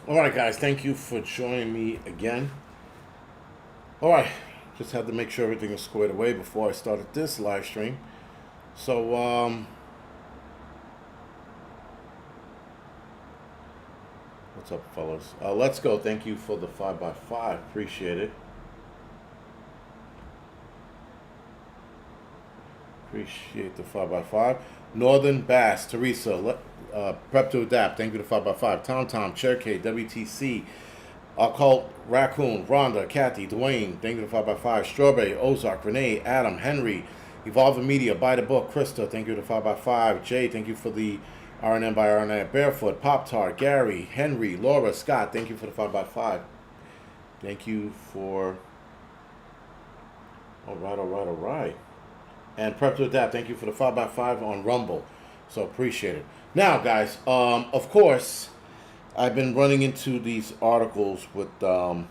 All right, guys, thank you for joining me again. All right, just had to make sure everything was squared away before I started this live stream. So, what's up, fellas? Let's go. Thank you for the 5x5. Appreciate it. Appreciate the 5x5. Northern Bass, Teresa, Prep to Adapt. Thank you for the 5x5. Tom, Cherokee, WTC, Occult, Raccoon, Rhonda, Kathy, Dwayne. Thank you for the 5x5. Strawberry, Ozark, Renee, Adam, Henry, Evolving Media, Buy the Book, Krista. Thank you for the 5x5. Jay, thank you for the RNM by RNM. Barefoot, Pop Tart, Gary, Henry, Laura, Scott. Thank you for the 5x5. Thank you for. All right. And Prep to Adapt, thank you for the 5x5 on Rumble. So appreciate it. Now, guys, of course, I've been running into these articles with Trump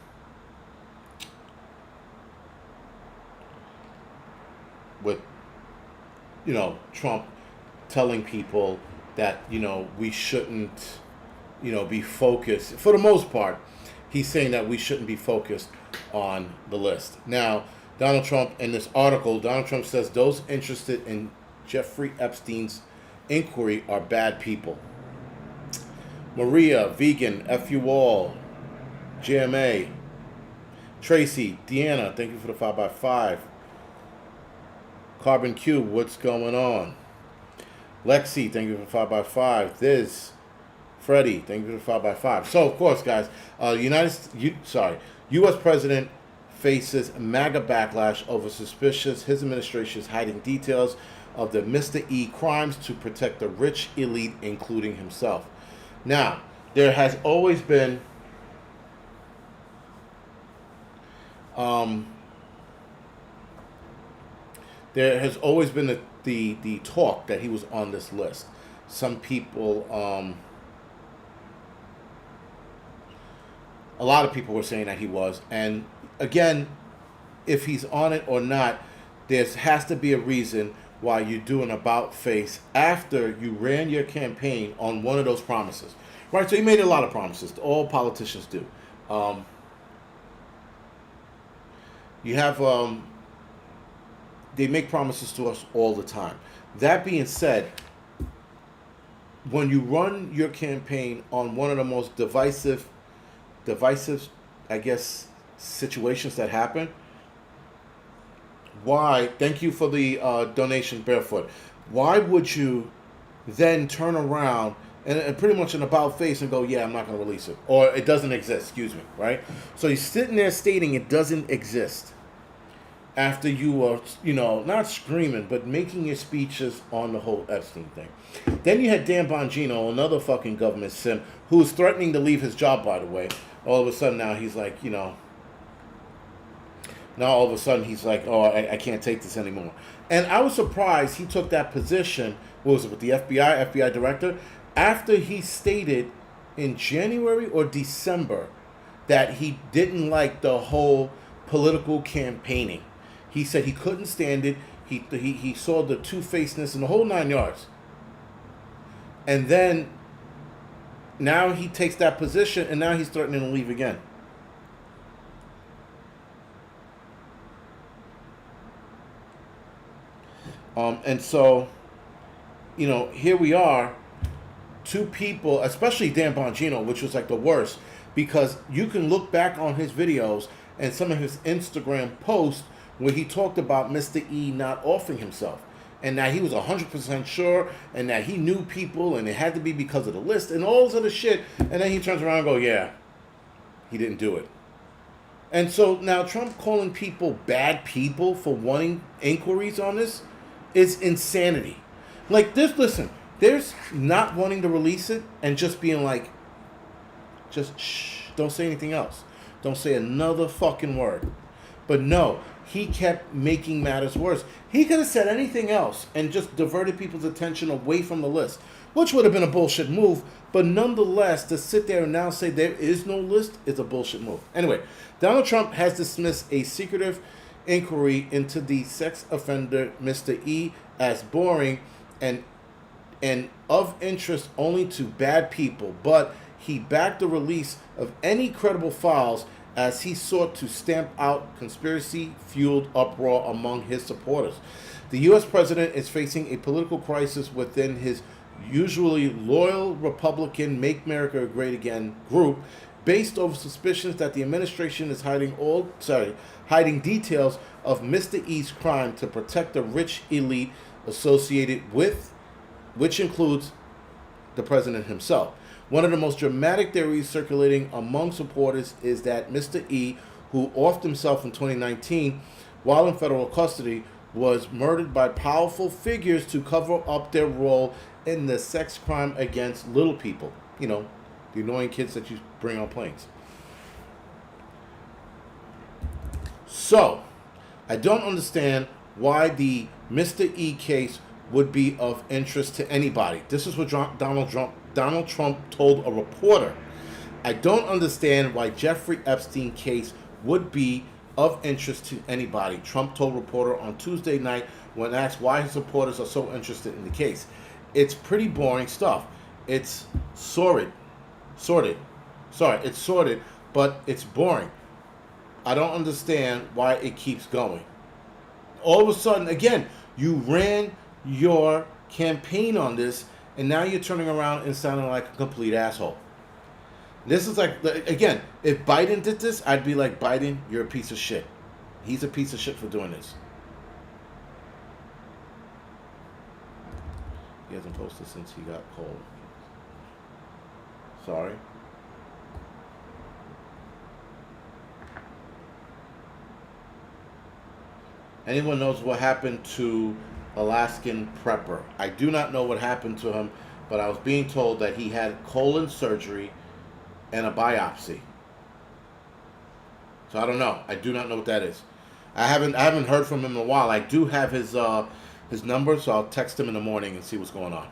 telling people that, we shouldn't, be focused. For the most part, he's saying that we shouldn't be focused on the list. Now, Donald Trump, in this article, Donald Trump says those interested in Jeffrey Epstein's inquiry are bad people. Maria, Vegan, F you all, GMA, Tracy, Deanna, thank you for the 5x5. Carbon Cube, what's going on? Lexi, thank you for the 5x5. This, Freddie, thank you for the 5x5. So, of course, guys, U.S. President faces MAGA backlash over his administration is hiding details of the Mr. E crimes to protect the rich elite, including himself. Now, there has always been the talk that he was on this list. Some people, a lot of people were saying that he was, and again, if he's on it or not, there has to be a reason why you do an about face after you ran your campaign on one of those promises. Right? So he made a lot of promises. All politicians do. You have, they make promises to us all the time. That being said, when you run your campaign on one of the most divisive, I guess, situations that happen, why, thank you for the donation, Barefoot, why would you then turn around and pretty much an about face and go, yeah, I'm not going to release it, or it doesn't exist, excuse me, right? So he's sitting there stating it doesn't exist after you are, not screaming, but making your speeches on the whole Epstein thing. Then you had Dan Bongino, another fucking government sim, who was threatening to leave his job, by the way. All of a sudden now he's like, now all of a sudden he's like, oh, I can't take this anymore. And I was surprised he took that position, what was it, with the FBI director, after he stated in January or December that he didn't like the whole political campaigning. He said he couldn't stand it. He saw the two-facedness and the whole 9 yards. And then now he takes that position, and now he's threatening to leave again. And so, here we are, two people, especially Dan Bongino, which was like the worst, because you can look back on his videos and some of his Instagram posts where he talked about Mr. E not offering himself, and that he was 100% sure, and that he knew people, and it had to be because of the list, and all this other shit, and then he turns around and goes, yeah, he didn't do it. And so now Trump calling people bad people for wanting inquiries on this is insanity. Like this, listen, there's not wanting to release it and just being like, just shh, don't say anything else. Don't say another fucking word. But no, he kept making matters worse. He could have said anything else and just diverted people's attention away from the list, which would have been a bullshit move. But nonetheless, to sit there and now say there is no list is a bullshit move. Anyway, Donald Trump has dismissed a secretive inquiry into the sex offender Mr. E as boring and of interest only to bad people, but he backed the release of any credible files as he sought to stamp out conspiracy-fueled uproar among his supporters. The U.S. president is facing a political crisis within his usually loyal Republican Make America Great Again group, based over suspicions that the administration is hiding details of Mr. E's crime to protect the rich elite associated with, which includes the president himself. One of the most dramatic theories circulating among supporters is that Mr. E, who offed himself in 2019 while in federal custody, was murdered by powerful figures to cover up their role in the sex crime against little people. You know, the annoying kids that you bring on planes. So, I don't understand why the Mr. E case would be of interest to anybody. This is what Donald Trump told a reporter. I don't understand why Jeffrey Epstein case would be of interest to anybody, Trump told a reporter on Tuesday night when asked why his supporters are so interested in the case. It's pretty boring stuff. It's sordid, but it's boring. I don't understand why it keeps going. All of a sudden, again, you ran your campaign on this, and now you're turning around and sounding like a complete asshole. This is like, again, if Biden did this, I'd be like, Biden, you're a piece of shit. He's a piece of shit for doing this. He hasn't posted since he got cold. Sorry. Anyone knows what happened to Alaskan prepper? I do not know what happened to him, but I was being told that he had colon surgery and a biopsy. So I don't know. I do not know what that is. I haven't heard from him in a while. I do have his number, so I'll text him in the morning and see what's going on.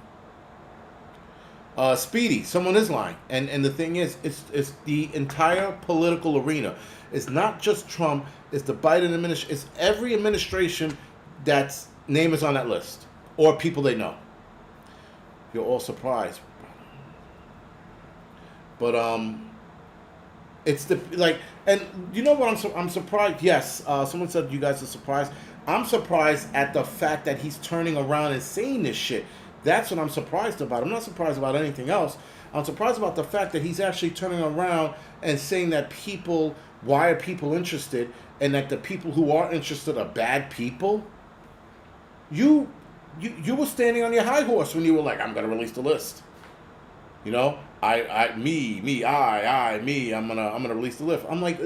Speedy, someone is lying, and the thing is, it's the entire political arena. It's not just Trump. It's the Biden administration. It's every administration that's name is on that list, or people they know. You're all surprised. But it's the like, and you know what? I'm surprised. Yes, someone said you guys are surprised. I'm surprised at the fact that he's turning around and saying this shit. That's what I'm surprised about. I'm not surprised about anything else. I'm surprised about the fact that he's actually turning around and saying that why are people interested, and that the people who are interested are bad people. You were standing on your high horse when you were like, I'm gonna release the list. You know, me, I'm gonna release the list. I'm like,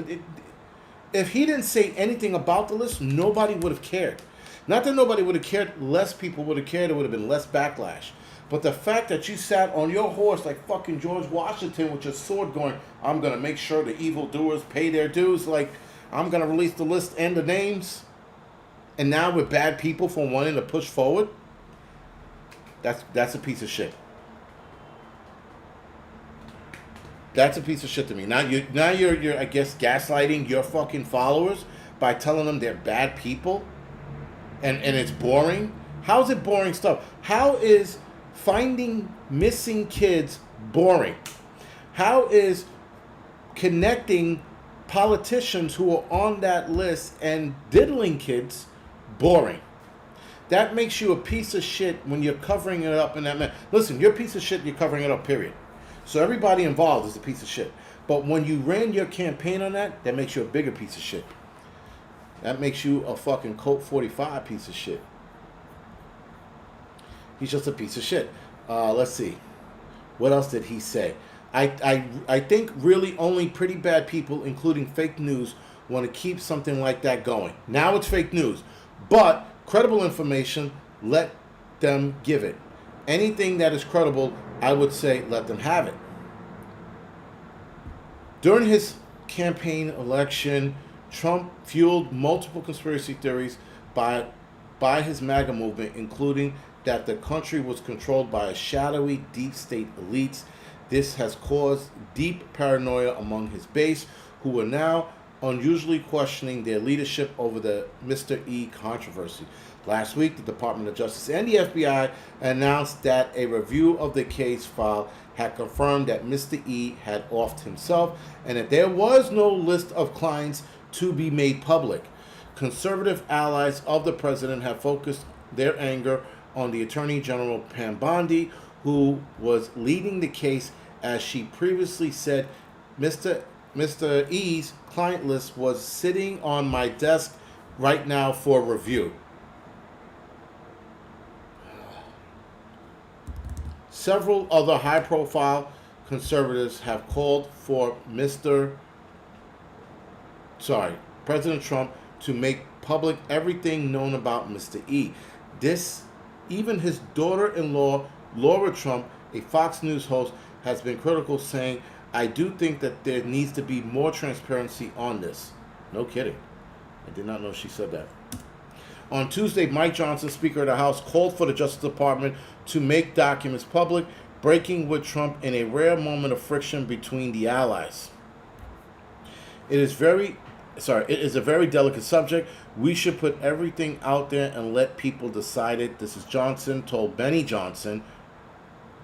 if he didn't say anything about the list, nobody would have cared. Not that nobody would have cared, less people would have cared, there would have been less backlash. But the fact that you sat on your horse like fucking George Washington with your sword going, I'm gonna make sure the evildoers pay their dues, like, I'm gonna release the list and the names, and now we're bad people for wanting to push forward, that's a piece of shit. That's a piece of shit to me. Now you're I guess gaslighting your fucking followers by telling them they're bad people, and it's boring. How's it boring stuff? How is finding missing kids boring? How is connecting politicians who are on that list and diddling kids boring? That makes you a piece of shit when you're covering it up in that manner. Listen, you're a piece of shit, you're covering it up, period. So everybody involved is a piece of shit. But when you ran your campaign on that makes you a bigger piece of shit. That makes you a fucking Colt 45 piece of shit. He's just a piece of shit. Let's see. What else did he say? I think really only pretty bad people, including fake news, want to keep something like that going. Now it's fake news. But credible information, let them give it. Anything that is credible, I would say let them have it. During his campaign election, Trump fueled multiple conspiracy theories by his MAGA movement, including that the country was controlled by a shadowy deep state elites. This has caused deep paranoia among his base, who are now unusually questioning their leadership over the Mr. E controversy. Last week, the Department of Justice and the FBI announced that a review of the case file had confirmed that Mr. E had offed himself and that there was no list of clients to be made public. Conservative allies of the president have focused their anger on the Attorney General Pam Bondi, who was leading the case, as she previously said, Mr. E's client list was sitting on my desk right now for review. Several other high-profile conservatives have called for President Trump to make public everything known about Mr. E. Even his daughter-in-law, Laura Trump, a Fox News host, has been critical, saying, I do think that there needs to be more transparency on this. No kidding. I did not know she said that. On Tuesday, Mike Johnson, Speaker of the House, called for the Justice Department to make documents public, breaking with Trump in a rare moment of friction between the allies. It is a very delicate subject. We should put everything out there and let people decide it. This is Johnson told Benny Johnson.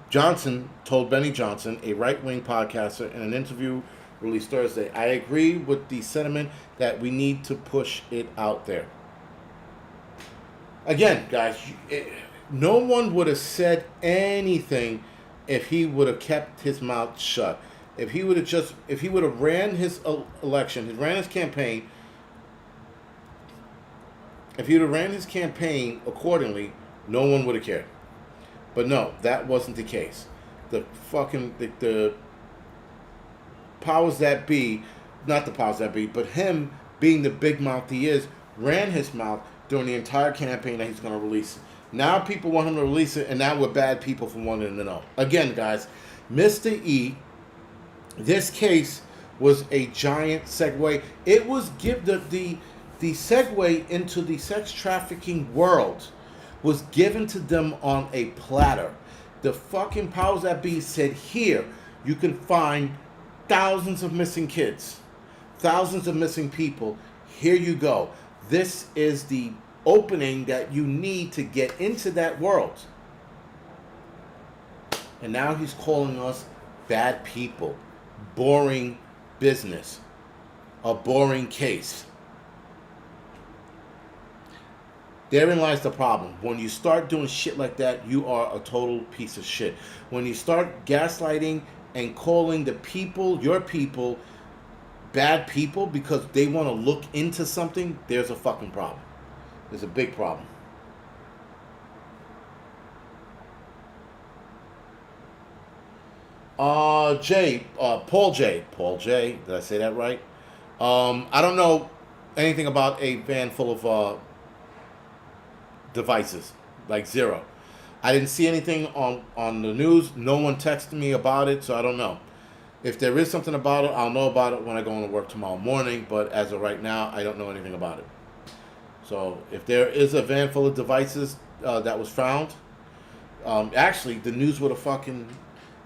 Johnson told Benny Johnson, a right-wing podcaster, in an interview released Thursday. I agree with the sentiment that we need to push it out there. Again, guys, no one would have said anything if he would have kept his mouth shut. If he would have ran his election, ran his campaign, if he would have ran his campaign accordingly, no one would have cared. But no, that wasn't the case. The powers that be, not the powers that be, but him being the big mouth he is, ran his mouth during the entire campaign that he's going to release it. Now people want him to release it, and now we're bad people for wanting to know. Again, guys, Mr. E, this case was a giant segue. It was the segue into the sex trafficking world was given to them on a platter. The fucking powers that be said, here, you can find thousands of missing kids, thousands of missing people. Here you go. This is the opening that you need to get into that world. And now he's calling us bad people, boring business, a boring case. Therein lies the problem. When you start doing shit like that, you are a total piece of shit. When you start gaslighting and calling the people, your people, bad people because they want to look into something, there's a fucking problem. There's a big problem. Paul J. Did I say that right? I don't know anything about a van full of devices, like zero. I didn't see anything on the news. No one texted me about it, so I don't know. If there is something about it, I'll know about it when I go into work tomorrow morning, but as of right now, I don't know anything about it. So if there is a van full of devices that was found, actually, the news would have fucking...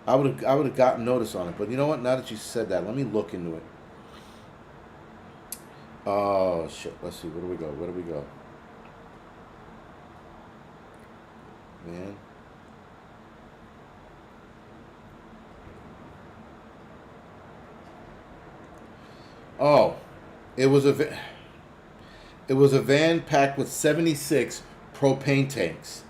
I would have gotten notice on it. But you know what? Now that you said that, let me look into it. Oh, shit. Let's see. Where do we go? Man. Oh, it was a van packed with 76 propane tanks.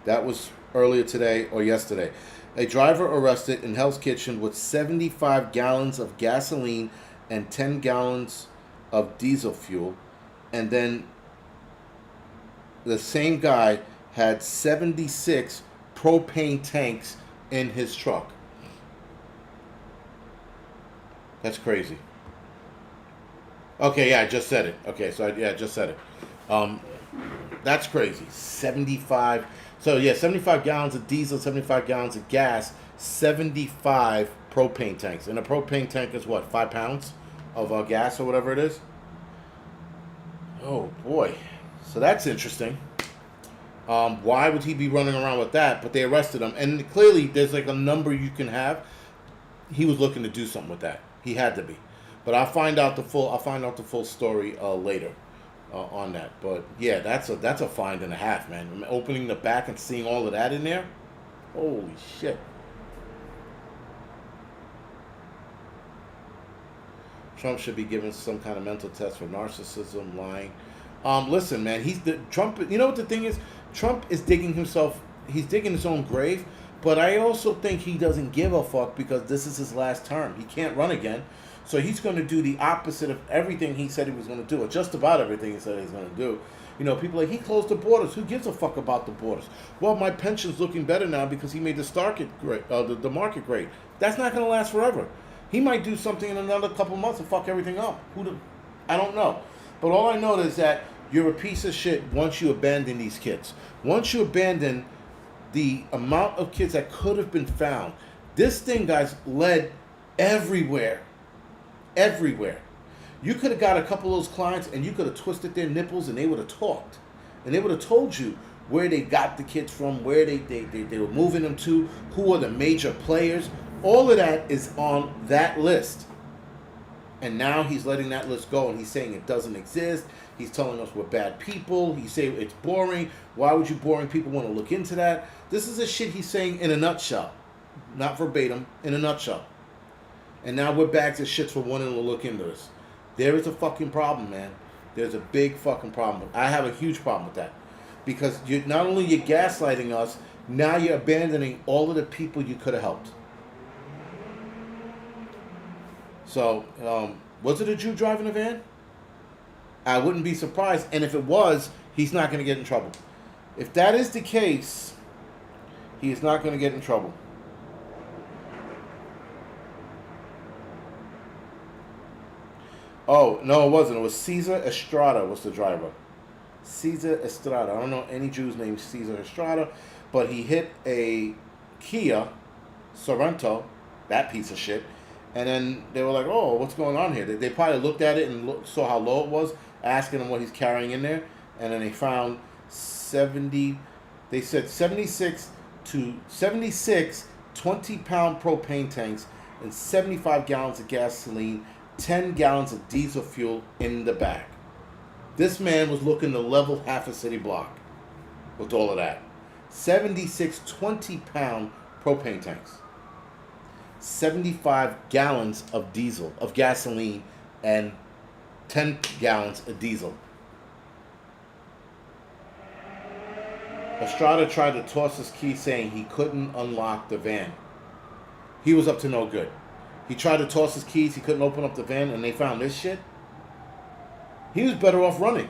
That was earlier today or yesterday. A driver arrested in Hell's Kitchen with 75 gallons of gasoline and 10 gallons of diesel fuel. And then the same guy had 76 propane tanks in his truck. That's crazy. Okay, yeah, I just said it. Okay, so I just said it. That's crazy. 75. So yeah, 75 gallons of diesel, 75 gallons of gas, 75 propane tanks. And a propane tank is what, 5 pounds of gas or whatever it is? Oh boy. So that's interesting. Why would he be running around with that? But they arrested him, and clearly there's like a number you can have. He was looking to do something with that. He had to be. But I'll find out the full story later on that. But yeah, that's a find and a half, man. Opening the back and seeing all of that in there, holy shit. Trump should be given some kind of mental test for narcissism, lying. Listen, man, Trump. You know what the thing is? Trump is digging himself. He's digging his own grave. But I also think he doesn't give a fuck because this is his last term. He can't run again. So he's going to do the opposite of everything he said he was going to do, or just about everything he said he was going to do. You know, people are like, he closed the borders. Who gives a fuck about the borders? Well, my pension's looking better now because he made the market great. That's not going to last forever. He might do something in another couple months and fuck everything up. I don't know. But all I know is that you're a piece of shit once you abandon these kids. Once you abandon the amount of kids that could have been found. This thing, guys, led everywhere. Everywhere. You could have got a couple of those clients and you could have twisted their nipples and they would have talked. And they would have told you where they got the kids from, where they were moving them to, who are the major players. All of that is on that list. And now he's letting that list go and he's saying it doesn't exist. He's telling us we're bad people. He's saying it's boring. Why would you boring people want to look into that? This is the shit he's saying in a nutshell. Not verbatim, in a nutshell. And now we're back to shits for wanting to look into this. There is a fucking problem, man. There's a big fucking problem. I have a huge problem with that. Because not only you're gaslighting us, now you're abandoning all of the people you could have helped. So, was it a Jew driving a van? I wouldn't be surprised. And if it was, he's not going to get in trouble. If that is the case, he is not going to get in trouble. Oh, no, it wasn't. It was Cesar Estrada was the driver. Cesar Estrada. I don't know any Jews named Cesar Estrada, but he hit a Kia Sorento, that piece of shit, and then they were like, oh, what's going on here? They probably looked at it and saw how low it was, asking him what he's carrying in there, and then they found 76 20-pound propane tanks and 75 gallons of gasoline, 10 gallons of diesel fuel in the bag. This man was looking to level half a city block with all of that. 76 20-pound propane tanks. 75 gallons of gasoline, and 10 gallons of diesel. Estrada tried to toss his key saying he couldn't unlock the van. He was up to no good. He tried to toss his keys, he couldn't open up the van, and they found this shit. He was better off running.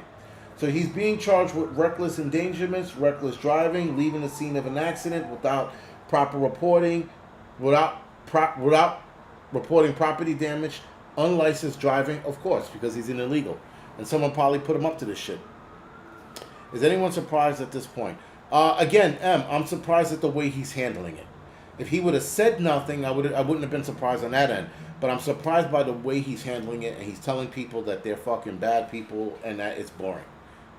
So he's being charged with reckless endangerments, reckless driving, leaving the scene of an accident without proper reporting, without reporting property damage, unlicensed driving, of course, because he's an illegal. And someone probably put him up to this shit. Is anyone surprised at this point? Again, I'm surprised at the way he's handling it. If he would have said nothing, I wouldn't have been surprised on that end. But I'm surprised by the way he's handling it, and he's telling people that they're fucking bad people and that it's boring.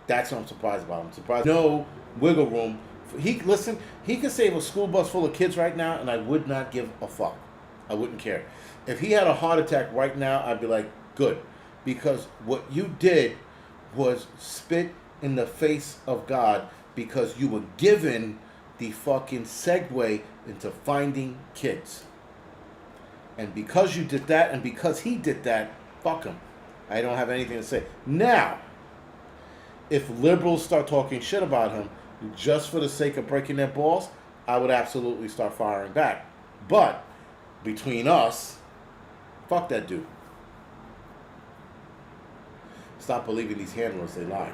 That's what I'm surprised about. I'm surprised. No wiggle room. He could save a school bus full of kids right now, and I would not give a fuck. I wouldn't care. If he had a heart attack right now, I'd be like, good. Because what you did was spit in the face of God, because you were given the fucking segue into finding kids. And because you did that, and because he did that, fuck him. I don't have anything to say. Now, if liberals start talking shit about him just for the sake of breaking their balls, I would absolutely start firing back. But between us, fuck that dude. Stop believing these handlers, they lie.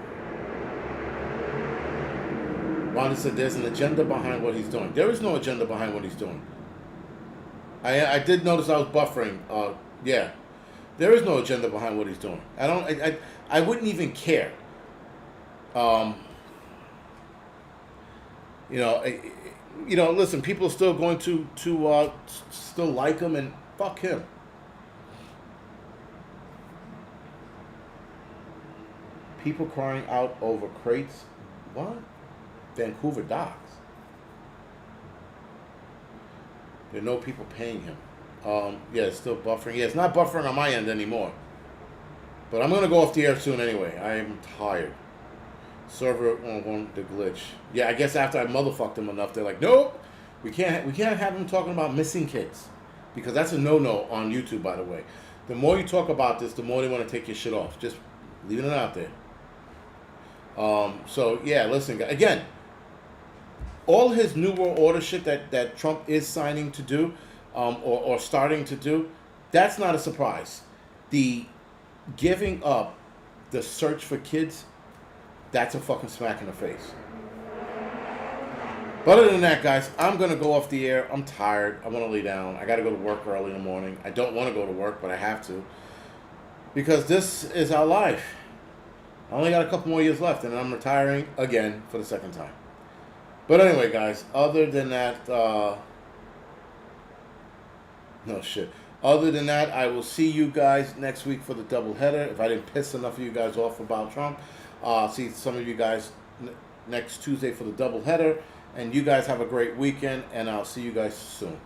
Rhonda said there's an agenda behind what he's doing. There is no agenda behind what he's doing. I did notice I was buffering. Yeah. There is no agenda behind what he's doing. I wouldn't even care. Listen, people are still going to still like him, and fuck him. People crying out over crates. What? Vancouver docks. There are no people paying him. Yeah, it's still buffering. Yeah, it's not buffering on my end anymore. But I'm going to go off the air soon anyway. I am tired. Server won't the glitch. Yeah, I guess after I motherfucked them enough, they're like, nope, we can't have them talking about missing kids, because that's a no-no on YouTube, by the way. The more you talk about this, the more they want to take your shit off. Just leaving it out there. So yeah, listen again. All his New World Order shit that Trump is signing to do, or starting to do, that's not a surprise. The giving up the search for kids, that's a fucking smack in the face. But other than that, guys, I'm going to go off the air. I'm tired. I want to lay down. I got to go to work early in the morning. I don't want to go to work, but I have to. Because this is our life. I only got a couple more years left, and I'm retiring again for the second time. But anyway, guys, other than that, no shit. Other than that, I will see you guys next week for the doubleheader. If I didn't piss enough of you guys off about Trump, see some of you guys next Tuesday for the doubleheader. And you guys have a great weekend, and I'll see you guys soon.